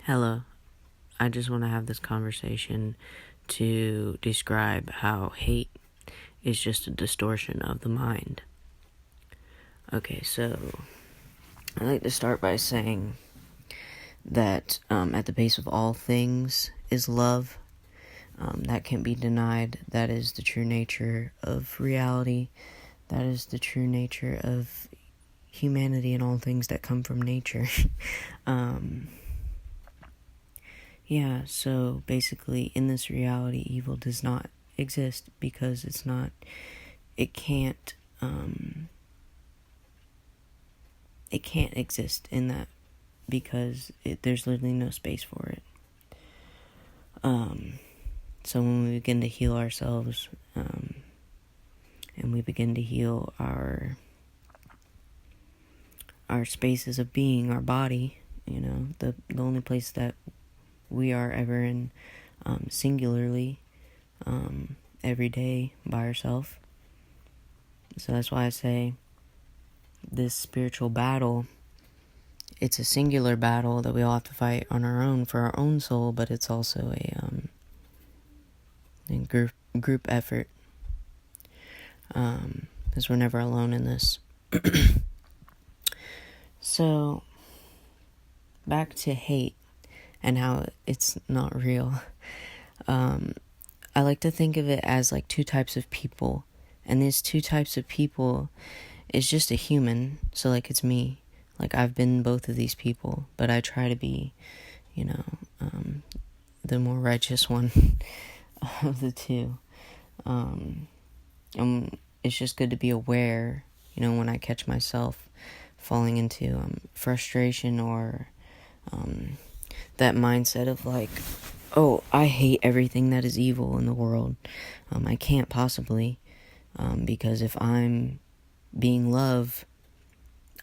Hello, I just want to have this conversation to describe how hate is just a distortion of the mind. Okay, so I'd like to start by saying that at the base of all things is love. That can't be denied. That is the true nature of reality. That is the true nature of humanity and all things that come from nature. Yeah, so basically in this reality, evil does not exist because it can't exist in that because there's literally no space for it. So when we begin to heal ourselves, and we begin to heal our spaces of being, our body, the only place that we are ever in singularly every day by ourselves. So that's why I say this spiritual battle, it's a singular battle that we all have to fight on our own for our own soul, but it's also a group effort, because we're never alone in this. So back to hate and how it's not real. I like to think of it as like two types of people, and these two types of people is just a human. So like it's me, like I've been both of these people, but I try to be, the more righteous one of the two. It's just good to be aware, when I catch myself falling into frustration or that mindset of like, oh, I hate everything that is evil in the world. I can't possibly, because if I'm being love,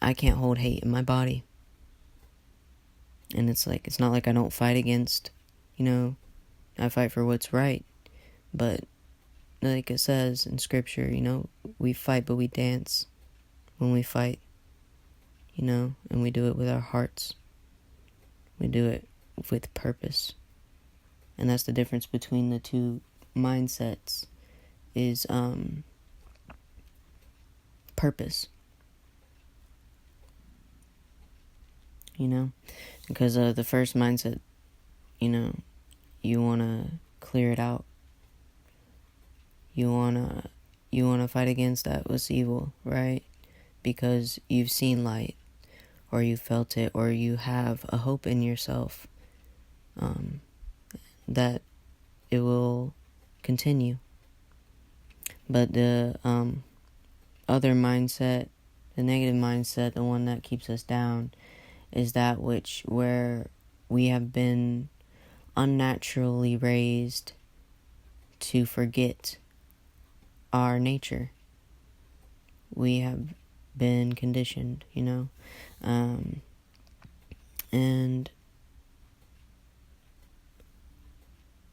I can't hold hate in my body. And it's not like I don't fight against, I fight for what's right. But like it says in scripture, we fight but we dance when we fight, and we do it with our hearts. We do it with purpose. And that's the difference between the two mindsets is purpose. Because the first mindset, you want to clear it out. You want to fight against that what's evil, right? Because you've seen light, or you felt it, or you have a hope in yourself that it will continue. But the other mindset, the negative mindset, the one that keeps us down, is that where we have been unnaturally raised to forget our nature. We have been conditioned, and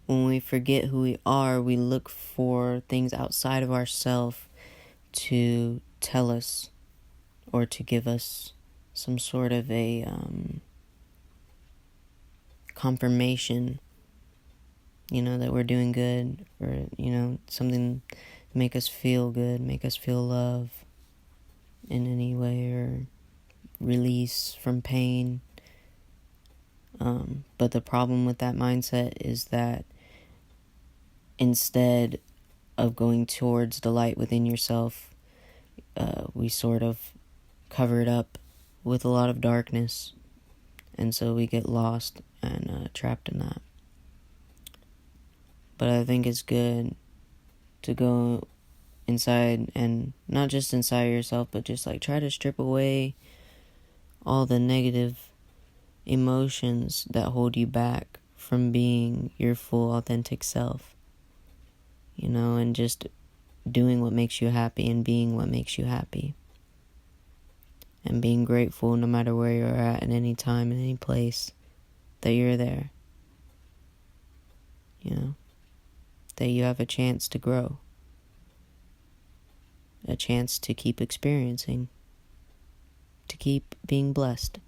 when we forget who we are, we look for things outside of ourselves to tell us or to give us some sort of a confirmation, that we're doing good, or, something to make us feel good, make us feel love in any way, or release from pain. But the problem with that mindset is that instead of going towards the light within yourself, we sort of cover it up with a lot of darkness, and so we get lost and trapped in that. But I think it's good to go inside, and not just inside yourself, but just like try to strip away all the negative emotions that hold you back from being your full authentic self, and just doing what makes you happy and being what makes you happy, and being grateful no matter where you're at any time, in any place, that you're there, that you have a chance to grow, a chance to keep experiencing, to keep being blessed.